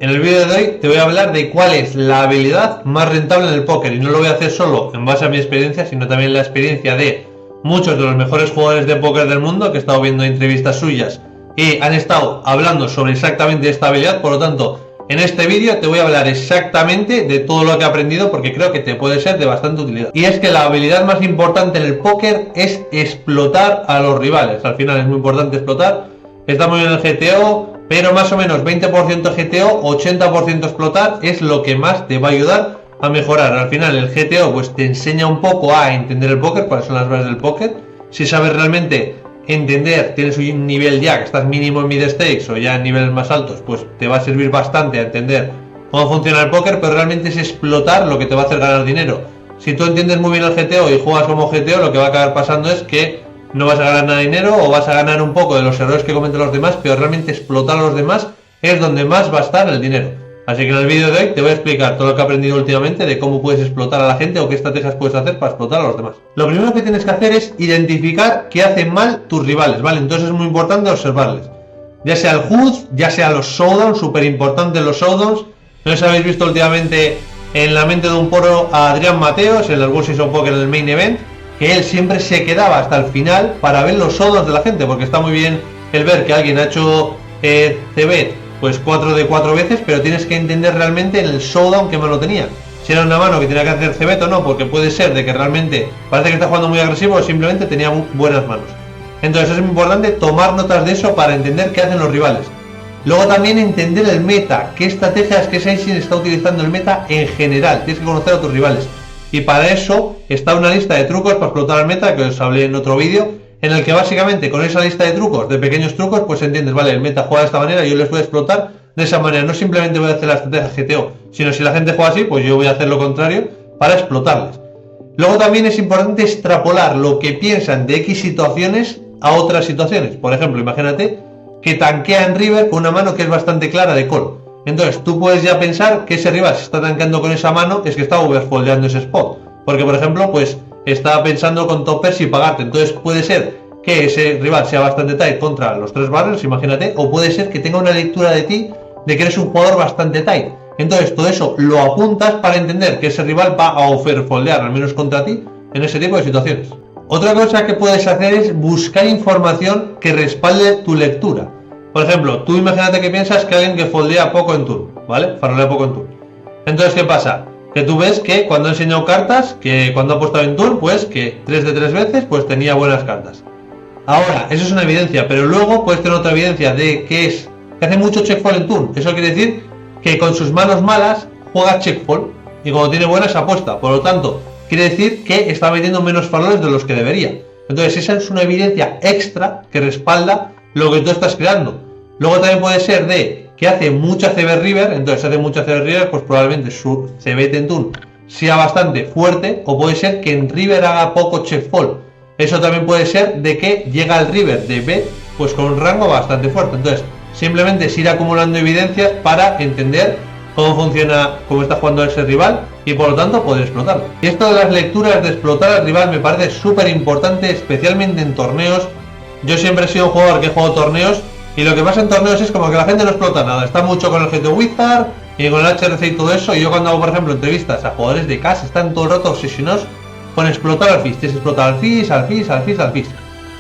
En el vídeo de hoy te voy a hablar de cuál es la habilidad más rentable en el póker, y no lo voy a hacer solo en base a mi experiencia, sino también la experiencia de muchos de los mejores jugadores de póker del mundo que he estado viendo entrevistas suyas y han estado hablando sobre exactamente esta habilidad. Por lo tanto, en este vídeo te voy a hablar exactamente de todo lo que he aprendido, porque creo que te puede ser de bastante utilidad. Y es que la habilidad más importante en el póker es explotar a los rivales. Al final es muy importante explotar. Está muy bien el GTO, pero más o menos 20% GTO, 80% explotar es lo que más te va a ayudar a mejorar. Al final el GTO pues te enseña un poco a entender el póker, cuáles son las bases del póker. Si sabes realmente entender, tienes un nivel ya que estás mínimo en mid stakes o ya en niveles más altos, pues te va a servir bastante a entender cómo funciona el póker, pero realmente es explotar lo que te va a hacer ganar dinero. Si tú entiendes muy bien el GTO y juegas como GTO, lo que va a acabar pasando es que no vas a ganar nada de dinero o vas a ganar un poco de los errores que cometen los demás, pero realmente explotar a los demás es donde más va a estar el dinero. Así que en el vídeo de hoy te voy a explicar todo lo que he aprendido últimamente de cómo puedes explotar a la gente o qué estrategias puedes hacer para explotar a los demás. Lo primero que tienes que hacer es identificar qué hacen mal tus rivales, ¿vale? Entonces es muy importante observarles. Ya sea el HUD, ya sea los showdowns, súper importantes los showdowns. No sé si habéis visto últimamente en la mente de un poro a Adrián Mateos en el World Season Poker en el Main Event, que él siempre se quedaba hasta el final para ver los showdowns de la gente, porque está muy bien el ver que alguien ha hecho CBET pues 4 de 4 veces, pero tienes que entender realmente en el showdown qué mano tenía. Si era una mano que tenía que hacer CBET o no, porque puede ser de que realmente parece que está jugando muy agresivo o simplemente tenía buenas manos. Entonces es muy importante tomar notas de eso para entender qué hacen los rivales. Luego también entender el meta, qué estrategias, qué sizing está utilizando el meta en general. Tienes que conocer a tus rivales. Y para eso está una lista de trucos para explotar el meta que os hablé en otro vídeo, en el que básicamente con esa lista de trucos, de pequeños trucos, pues entiendes, vale, el meta juega de esta manera, yo les voy a explotar de esa manera. No simplemente voy a hacer la estrategia GTO, sino si la gente juega así, pues yo voy a hacer lo contrario para explotarles. Luego también es importante extrapolar lo que piensan de X situaciones a otras situaciones. Por ejemplo, imagínate que tanquea en river con una mano que es bastante clara de call. Entonces tú puedes ya pensar que ese rival se está tanqueando con esa mano, es que está overfoldeando ese spot. Porque por ejemplo, pues está pensando con top pairs y pagarte. Entonces puede ser que ese rival sea bastante tight contra los 3 barrels, imagínate, o puede ser que tenga una lectura de ti de que eres un jugador bastante tight. Entonces todo eso lo apuntas para entender que ese rival va a overfoldear, al menos contra ti, en ese tipo de situaciones. Otra cosa que puedes hacer es buscar información que respalde tu lectura. Por ejemplo, tú imagínate que piensas que alguien que foldea poco en turn, ¿vale? Farolea poco en turn. Entonces, ¿qué pasa? Que tú ves que cuando ha enseñado cartas, que cuando ha apostado en turn, pues que 3 de 3 veces, pues tenía buenas cartas. Ahora, eso es una evidencia, pero luego puedes tener otra evidencia de que hace mucho check fold en turn. Eso quiere decir que con sus manos malas juega check fold y cuando tiene buenas apuesta. Por lo tanto, quiere decir que está metiendo menos faroles de los que debería. Entonces, esa es una evidencia extra que respalda lo que tú estás creando. Luego también puede ser de que hace mucha CB River, entonces hace mucha CB River, pues probablemente su CB en turn sea bastante fuerte, o puede ser que en River haga poco check fold. Eso también puede ser de que llega al River de bet pues con un rango bastante fuerte. Entonces simplemente es ir acumulando evidencias para entender cómo funciona, cómo está jugando ese rival y por lo tanto poder explotarlo. Y esto de las lecturas de explotar al rival me parece súper importante, especialmente en torneos. Yo siempre he sido un jugador que he jugado torneos y lo que pasa en torneos es como que la gente no explota nada, está mucho con el GTO Wizard y con el HRC y todo eso, y yo cuando hago por ejemplo entrevistas a jugadores de CAS están todo el rato obsesionados con explotar al FIS, tienes que explotar al FIS, al FIS, al FIS, al FIS.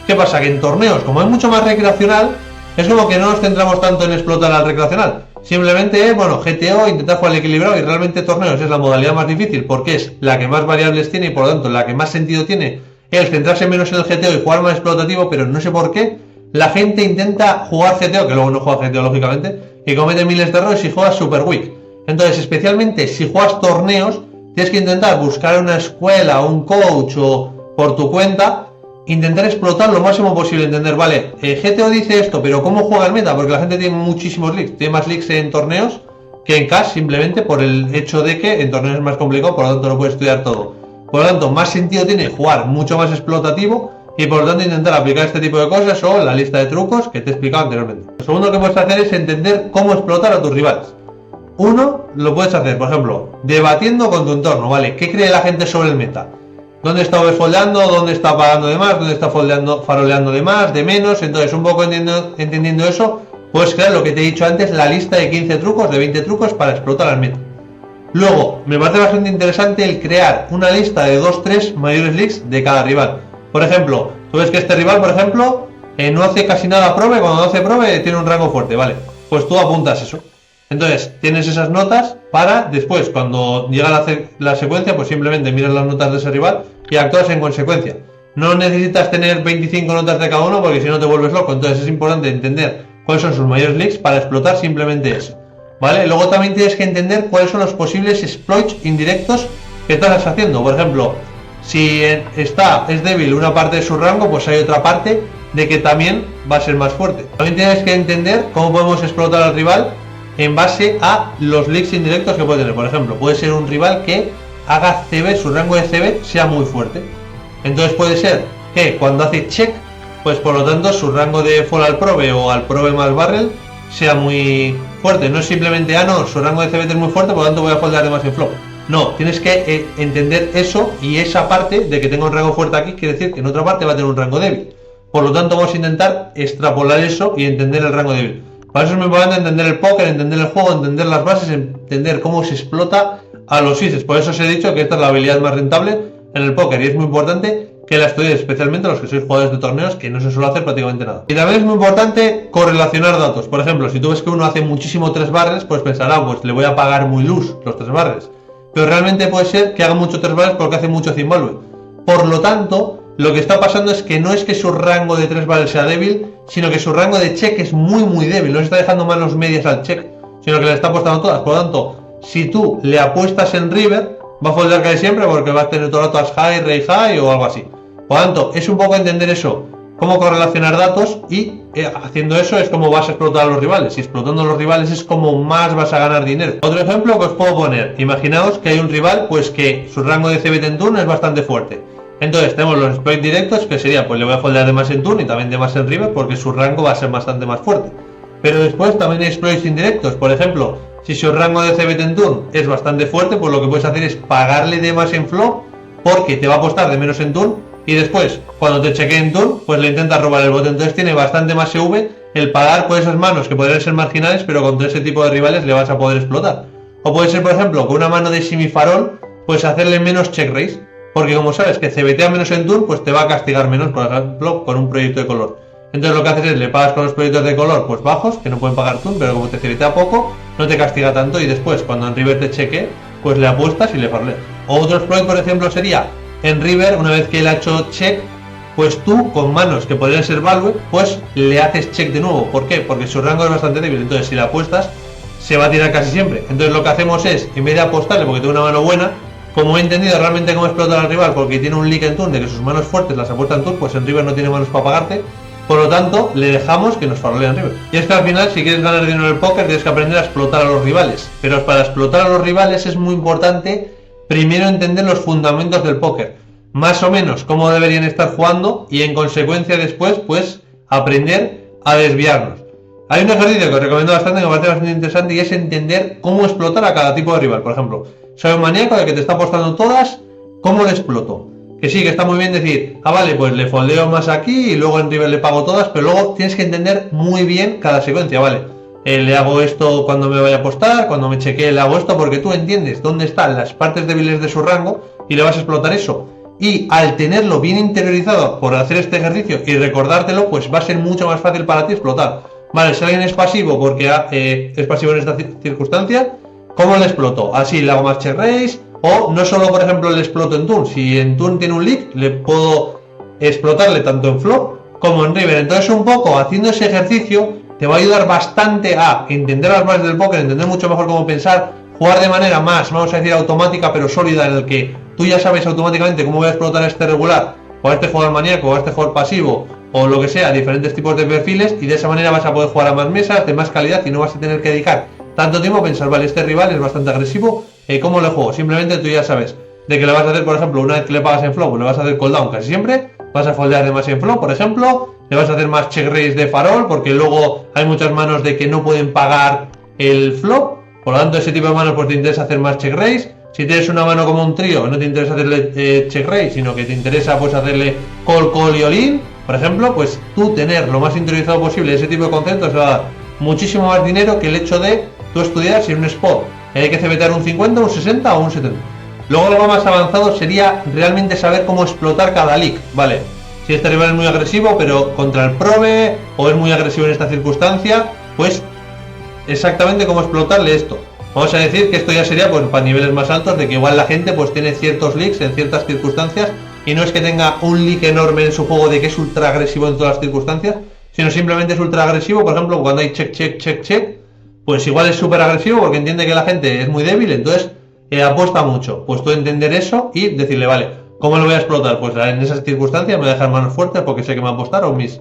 ¿Qué pasa? Que en torneos, como es mucho más recreacional, es como que no nos centramos tanto en explotar al recreacional, simplemente, bueno, GTO, intentar jugar equilibrado, y realmente torneos es la modalidad más difícil porque es la que más variables tiene y por lo tanto la que más sentido tiene el centrarse menos en el GTO y jugar más explotativo, pero no sé por qué la gente intenta jugar GTO, que luego no juega GTO lógicamente, y comete miles de errores y juega super weak. Entonces, especialmente si juegas torneos, tienes que intentar buscar una escuela, un coach o por tu cuenta, intentar explotar lo máximo posible, entender, vale, GTO dice esto, pero ¿cómo juega el meta? Porque la gente tiene muchísimos leaks, tiene más leaks en torneos que en cash, simplemente por el hecho de que en torneos es más complicado, por lo tanto no puedes estudiar todo. Por lo tanto, más sentido tiene jugar mucho más explotativo y por lo tanto intentar aplicar este tipo de cosas o la lista de trucos que te he explicado anteriormente. Lo segundo que puedes hacer es entender cómo explotar a tus rivales. Uno, lo puedes hacer, por ejemplo, debatiendo con tu entorno, ¿vale? ¿Qué cree la gente sobre el meta? ¿Dónde está overfoldeando? ¿Dónde está pagando de más? ¿Dónde está faroleando de más, de menos? Entonces, un poco entendiendo eso, puedes crear lo que te he dicho antes, la lista de 15 trucos, de 20 trucos para explotar al meta. Luego, me parece bastante interesante el crear una lista de 2-3 mayores leaks de cada rival. Por ejemplo, tú ves que este rival, por ejemplo, no hace casi nada prove, cuando hace prove tiene un rango fuerte, ¿vale? Pues tú apuntas eso. Entonces, tienes esas notas para después, cuando llega la secuencia, pues simplemente miras las notas de ese rival y actúas en consecuencia. No necesitas tener 25 notas de cada uno porque si no te vuelves loco. Entonces es importante entender cuáles son sus mayores leaks para explotar simplemente eso, ¿vale? Luego también tienes que entender cuáles son los posibles exploits indirectos que estás haciendo. Por ejemplo, si es débil una parte de su rango, pues hay otra parte de que también va a ser más fuerte. También tienes que entender cómo podemos explotar al rival en base a los leaks indirectos que puede tener. Por ejemplo, puede ser un rival que haga CB, su rango de CB sea muy fuerte. Entonces puede ser que cuando hace check, pues por lo tanto su rango de fall al prove o al prove más barrel sea muy fuerte. No es simplemente, no, su rango de CB es muy fuerte, por lo tanto voy a foldear de más en flop. No, tienes que entender eso, y esa parte de que tenga un rango fuerte aquí quiere decir que en otra parte va a tener un rango débil. Por lo tanto vamos a intentar extrapolar eso y entender el rango débil. Para eso es muy importante entender el póker, entender el juego, entender las bases, entender cómo se explota a los ISES. Por eso os he dicho que esta es la habilidad más rentable en el póker, y es muy importante que la estudiéis, especialmente los que sois jugadores de torneos, que no se suele hacer prácticamente nada. Y también es muy importante correlacionar datos. Por ejemplo, si tú ves que uno hace muchísimo 3 barres, pues pensará, pues le voy a pagar muy loose los 3 barres. Pero realmente puede ser que haga mucho 3 barres porque hace mucho Zimbabwe. Por lo tanto, lo que está pasando es que no es que su rango de 3 barres sea débil, sino que su rango de check es muy débil. No se está dejando manos medias al check, sino que le está apostando todas. Por lo tanto, si tú le apuestas en river, va a foldear casi siempre porque va a tener todo el rato as high, rey high o algo así. Por lo tanto, es un poco entender eso, cómo correlacionar datos, y haciendo eso es como vas a explotar a los rivales. Y explotando a los rivales es como más vas a ganar dinero. Otro ejemplo que os puedo poner, imaginaos que hay un rival pues que su rango de CBT en turn es bastante fuerte. Entonces tenemos los exploits directos, que sería, pues le voy a foldear de más en turn y también de más en river porque su rango va a ser bastante más fuerte. Pero después también hay exploits indirectos. Por ejemplo, si su rango de CBT en turn es bastante fuerte, pues lo que puedes hacer es pagarle de más en flop porque te va a apostar de menos en turn, y después cuando te chequee en turn pues le intentas robar el bote. Entonces tiene bastante más CV el pagar por esas manos que podrían ser marginales, pero contra ese tipo de rivales le vas a poder explotar. O puede ser, por ejemplo, con una mano de semifarol pues hacerle menos check raise, porque como sabes que CBTA menos en turn, pues te va a castigar menos, por ejemplo, con un proyecto de color. Entonces lo que haces es le pagas con los proyectos de color pues bajos, que no pueden pagar turn, pero como te CBTA poco, no te castiga tanto, y después cuando en river te cheque, pues le apuestas y le farleas. O otro exploit, por ejemplo, sería en river, una vez que él ha hecho check, pues tú con manos que podrían ser value, pues le haces check de nuevo. ¿Por qué? Porque su rango es bastante débil, entonces si le apuestas se va a tirar casi siempre. Entonces lo que hacemos es, en vez de apostarle porque tiene una mano buena, como he entendido realmente cómo explotar al rival porque tiene un leak en turn de que sus manos fuertes las apuesta en turn, pues en river no tiene manos para pagarte, por lo tanto le dejamos que nos farolea en river. Y es que al final, si quieres ganar dinero en el póker, tienes que aprender a explotar a los rivales. Pero para explotar a los rivales es muy importante primero entender los fundamentos del póker, más o menos cómo deberían estar jugando, y en consecuencia después pues aprender a desviarnos. Hay un ejercicio que os recomiendo bastante, que me parece bastante interesante, y es entender cómo explotar a cada tipo de rival. Por ejemplo, soy un maníaco de que te está apostando todas, ¿cómo le exploto? Que sí, que está muy bien decir, vale, pues le foldeo más aquí y luego en river le pago todas, pero luego tienes que entender muy bien cada secuencia, ¿vale? Le hago esto cuando me vaya a apostar, cuando me chequee le hago esto, porque tú entiendes dónde están las partes débiles de su rango y le vas a explotar eso. Y al tenerlo bien interiorizado por hacer este ejercicio y recordártelo, pues va a ser mucho más fácil para ti explotar. Vale, si alguien es pasivo porque es pasivo en esta circunstancia, ¿cómo le exploto? Así le hago más check raise, o no solo, por ejemplo, le exploto en turn. Si en turn tiene un leak, le puedo explotarle tanto en flop como en river. Entonces un poco haciendo ese ejercicio te va a ayudar bastante a entender las bases del póker, entender mucho mejor cómo pensar, jugar de manera más, vamos a decir, automática pero sólida, en el que tú ya sabes automáticamente cómo voy a explotar a este regular, o a este jugador maníaco, o a este jugador pasivo, o lo que sea, diferentes tipos de perfiles, y de esa manera vas a poder jugar a más mesas, de más calidad, y no vas a tener que dedicar tanto tiempo a pensar, vale, este rival es bastante agresivo, ¿cómo le juego? Simplemente tú ya sabes de que le vas a hacer, por ejemplo, una vez que le pagas en flop, le vas a hacer call down casi siempre, vas a foldear de más en flop, por ejemplo, le vas a hacer más check raise de farol, porque luego hay muchas manos de que no pueden pagar el flop, por lo tanto ese tipo de manos pues te interesa hacer más check raise. Si tienes una mano como un trío, no te interesa hacerle check raise, sino que te interesa pues hacerle call, call y all in, por ejemplo, pues tú tener lo más interiorizado posible ese tipo de conceptos va a dar. muchísimo más dinero que el hecho de tú estudiar si en un spot hay que CBTar un 50, un 60 o un 70. Luego algo más avanzado sería realmente saber cómo explotar cada league, ¿vale? Si este rival es muy agresivo, pero contra el prove, o es muy agresivo en esta circunstancia, pues exactamente cómo explotarle esto. Vamos a decir que esto ya sería pues para niveles más altos, de que igual la gente pues tiene ciertos leaks en ciertas circunstancias, y no es que tenga un leak enorme en su juego de que es ultra agresivo en todas las circunstancias, sino simplemente es ultra agresivo. Por ejemplo, cuando hay check, check, check, check, pues igual es súper agresivo porque entiende que la gente es muy débil, entonces apuesta mucho. Pues tú entender eso y decirle, vale, ¿cómo lo voy a explotar? Pues en esas circunstancias me voy a dejar manos fuertes porque sé que me va a apostar, o mis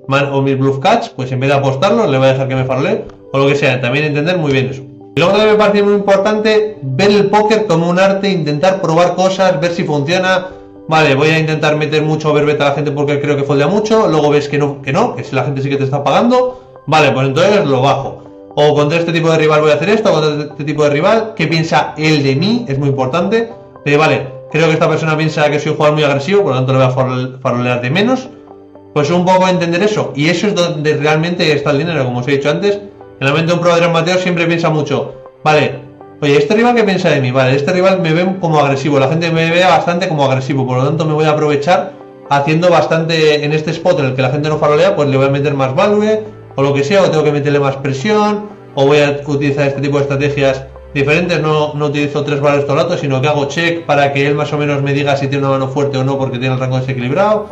bluff catch, pues en vez de apostarlo le voy a dejar que me farole, o lo que sea. También entender muy bien eso. Y luego también me parece muy importante ver el póker como un arte, intentar probar cosas, ver si funciona. Vale, voy a intentar meter mucho verbeta a la gente porque creo que foldea mucho, luego ves que que si la gente sí que te está pagando, vale, pues entonces lo bajo. O contra este tipo de rival voy a hacer esto, contra este tipo de rival, ¿qué piensa él de mí? Es muy importante. Vale, creo que esta persona piensa que soy un jugador muy agresivo, por lo tanto le voy a farolear de menos. Pues un poco entender eso, y eso es donde realmente está el dinero, como os he dicho antes. En la mente de un pro de Mateo siempre piensa mucho, vale, oye, ¿este rival qué piensa de mí? Vale, este rival me ve como agresivo, la gente me ve bastante como agresivo, por lo tanto me voy a aprovechar haciendo bastante en este spot en el que la gente no farolea, pues le voy a meter más value, o lo que sea, o tengo que meterle más presión, o voy a utilizar este tipo de estrategias diferentes. No utilizo 3 valores todo el rato, sino que hago check para que él más o menos me diga si tiene una mano fuerte o no, porque tiene el rango desequilibrado.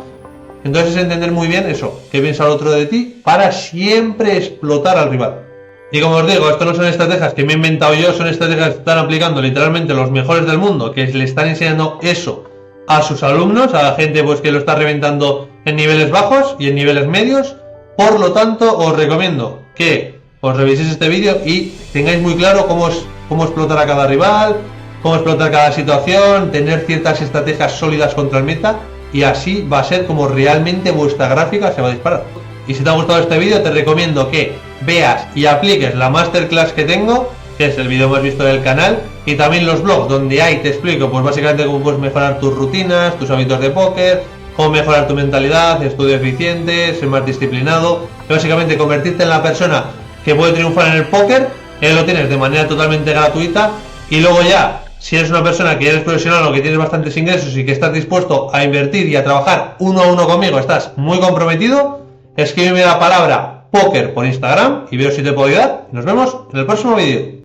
Entonces es entender muy bien eso, qué piensa el otro de ti, para siempre explotar al rival. Y como os digo, esto no son estrategias que me he inventado yo, son estrategias que están aplicando literalmente los mejores del mundo, que le están enseñando eso a sus alumnos, a la gente pues que lo está reventando en niveles bajos y en niveles medios. Por lo tanto, os recomiendo que os reviséis este vídeo y tengáis muy claro cómo explotar a cada rival, cómo explotar cada situación, tener ciertas estrategias sólidas contra el meta, y así va a ser como realmente vuestra gráfica se va a disparar. Y si te ha gustado este vídeo, te recomiendo que veas y apliques la masterclass que tengo, que es el vídeo más visto del canal, y también los blogs donde ahí te explico pues básicamente cómo puedes mejorar tus rutinas, tus hábitos de póker, cómo mejorar tu mentalidad, estudio eficiente, ser más disciplinado, y básicamente convertirte en la persona que puede triunfar en el póker. Lo tienes de manera totalmente gratuita. Y luego ya, si eres una persona que eres profesional o que tienes bastantes ingresos y que estás dispuesto a invertir y a trabajar uno a uno conmigo, estás muy comprometido, escríbeme la palabra póker por Instagram y veo si te puedo ayudar. Nos vemos en el próximo vídeo.